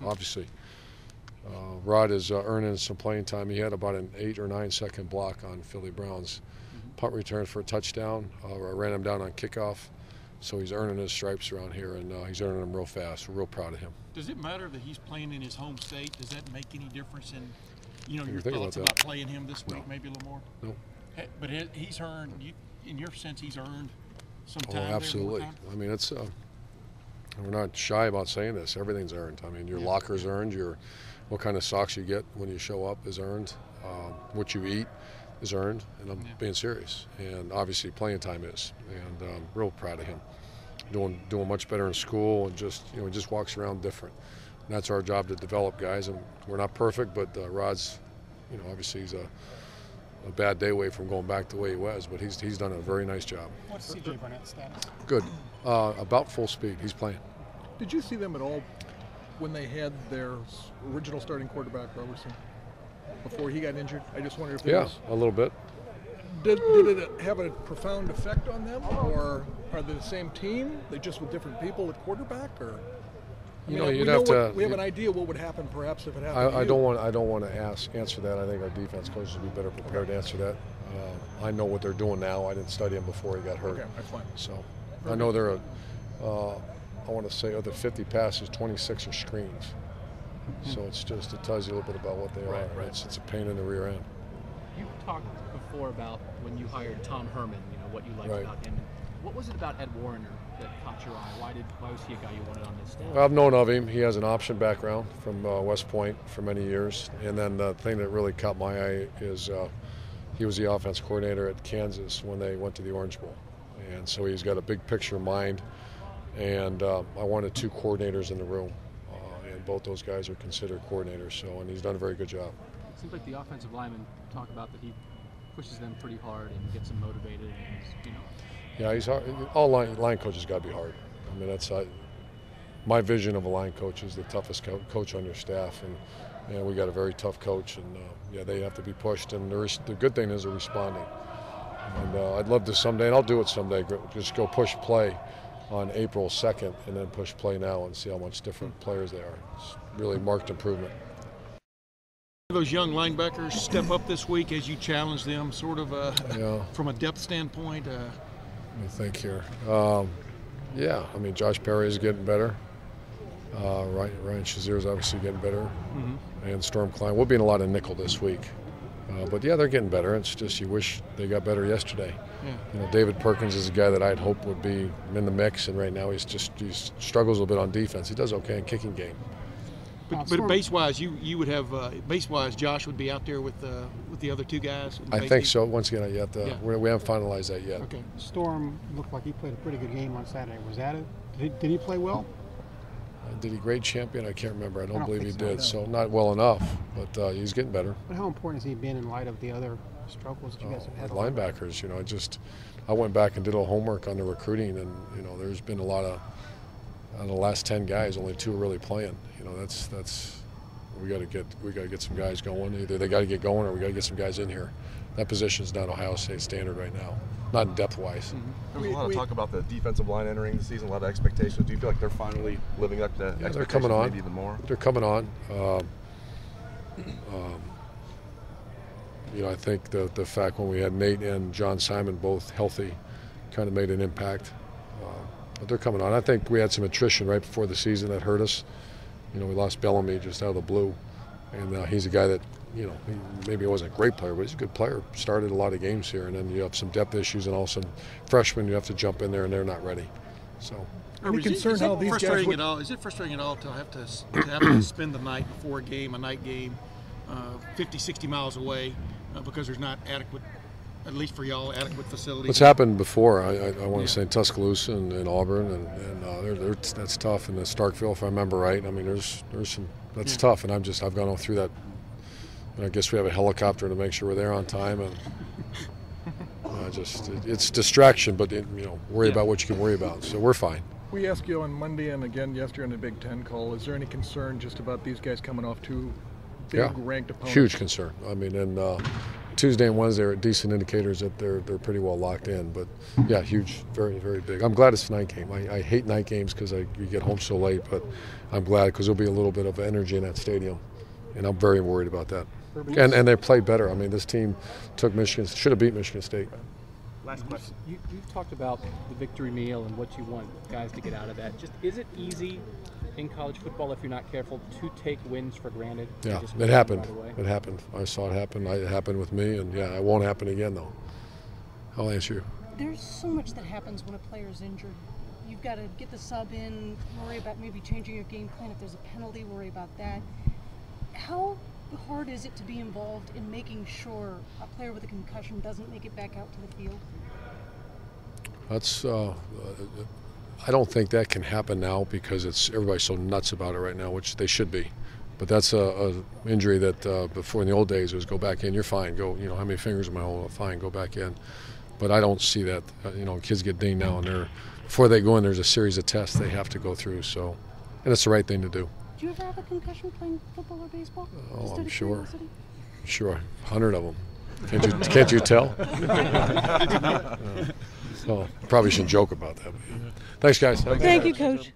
obviously. Rod is earning some playing time. He had about an 8 or 9 second block on Philly Brown's punt return for a touchdown. I ran him down on kickoff. So he's earning his stripes around here, and he's earning them real fast. We're real proud of him. Does it matter that he's playing in his home state? Does that make any difference in, your thoughts about playing him this week, maybe a little more? No. But he's earned, in your sense, he's earned some Oh, time. absolutely. I mean, it's we're not shy about saying this. Everything's earned. I mean, your locker's earned. What kind of socks you get when you show up is earned. What you eat is earned, and I'm being serious. And obviously, playing time is, and I'm real proud of him. Doing much better in school, and just he just walks around different. And that's our job, to develop guys. And we're not perfect, but Rod's, obviously he's a bad day away from going back the way he was, but he's done a very nice job. What's C.J. Barnett's status? Good, about full speed. He's playing. Did you see them at all when they had their original starting quarterback, Robertson, before he got injured? I just wonder if there was... a little bit. Did it have a profound effect on them, or are they the same team? They just with different people at quarterback, or we have an idea what would happen perhaps if it happened. I don't want to answer that. I think our defense coaches would be better prepared to answer that. I know what they're doing now. I didn't study him before he got hurt. Okay, that's fine. So I know they're I want to say of the 50 passes, 26 are screens. So it tells you a little bit about what they are. Right. It's a pain in the rear end. You talked before about when you hired Tom Herman, what you liked about him. What was it about Ed Warner that caught your eye? Why was he a guy you wanted on this staff? I've known of him. He has an option background from West Point for many years. And then the thing that really caught my eye is he was the offense coordinator at Kansas when they went to the Orange Bowl. And so he's got a big picture mind. And I wanted 2 coordinators in the room. And both those guys are considered coordinators. And he's done a very good job. It seems like the offensive linemen talk about that he pushes them pretty hard and gets them motivated. And Yeah, he's hard. All line coaches got to be hard. I mean, that's my vision of a line coach is the toughest coach on your staff, and we got a very tough coach, and they have to be pushed. And the good thing is they're responding. And I'd love to someday, and I'll do it someday. Just go push play on April 2nd, and then push play now and see how much different players they are. It's really marked improvement. Those young linebackers step up this week as you challenge them, sort of from a depth standpoint. Let me think here. I mean, Josh Perry is getting better. Ryan Shazier is obviously getting better. And Storm Klein. We'll be in a lot of nickel this week. But they're getting better. It's just you wish they got better yesterday. David Perkins is a guy that I'd hope would be in the mix, and right now he struggles a little bit on defense. He does okay in kicking game. But base-wise, you would have base-wise, Josh would be out there with the other 2 guys. I think so. Once again, we haven't finalized that yet. Okay. Storm looked like he played a pretty good game on Saturday. Was that it? Did he play well? Did he grade champion? I can't remember. I don't believe he did. No. So not well enough, but he's getting better. But how important has he been in light of the other struggles that you guys have had? Linebackers, I went back and did a little homework on the recruiting, and there's been a lot of. On the last 10 guys, only 2 are really playing. That's we got to get some guys going. Either they got to get going, or we got to get some guys in here. That position is not Ohio State standard right now, not depth-wise. There was a lot of talk about the defensive line entering the season, a lot of expectations. Do you feel like they're finally living up to expectations? They're coming on. Maybe even more. They're coming on. I think the fact when we had Nate and John Simon both healthy kind of made an impact. But they're coming on. I think we had some attrition right before the season that hurt us. We lost Bellamy just out of the blue. And he's a guy that, maybe he wasn't a great player, but he's a good player. Started a lot of games here. And then you have some depth issues, and also freshmen you have to jump in there, and they're not ready. So. Any concern how these guys would... Is it frustrating at all to have to spend the night before a game, a night game, 50, 60 miles away because there's not adequate, at least for y'all, adequate facilities? It's happened before. I want to say in Tuscaloosa and Auburn, and that's tough. And Starkville, if I remember right. I mean, there's some that's tough, and I've gone all through that. And I guess we have a helicopter to make sure we're there on time, and it's distraction. But worry about what you can worry about. So we're fine. We asked you on Monday and again yesterday on the Big Ten call. Is there any concern just about these guys coming off 2 big ranked opponents? Huge concern. I mean, and Tuesday and Wednesday are decent indicators that they're pretty well locked in. But yeah, huge, very, very big. I'm glad it's a night game. I hate night games because you get home so late, but I'm glad because there'll be a little bit of energy in that stadium, and I'm very worried about that. And they played better. I mean, this team should have beat Michigan State. Last question. You've talked about the victory meal and what you want guys to get out of that. Just, is it easy in college football, if you're not careful, to take wins for granted? Yeah, it happened. It happened. I saw it happen. It happened with me, and yeah, it won't happen again, though. I'll answer you. There's so much that happens when a player's injured. You've got to get the sub in, worry about maybe changing your game plan. If there's a penalty, worry about that. How hard is it to be involved in making sure a player with a concussion doesn't make it back out to the field? That's I don't think that can happen now because everybody's so nuts about it right now, which they should be. But that's a injury that before in the old days it was go back in, you're fine. Go, how many fingers am I holding? Fine, go back in. But I don't see that. Kids get dinged now, and before they go in, there's a series of tests they have to go through. So, and it's the right thing to do. Do you ever have a concussion playing football or baseball? Oh, I'm sure. Sure, 100 of them. Can't you tell? Well, probably shouldn't joke about that. Thanks, guys. Thank you, Coach.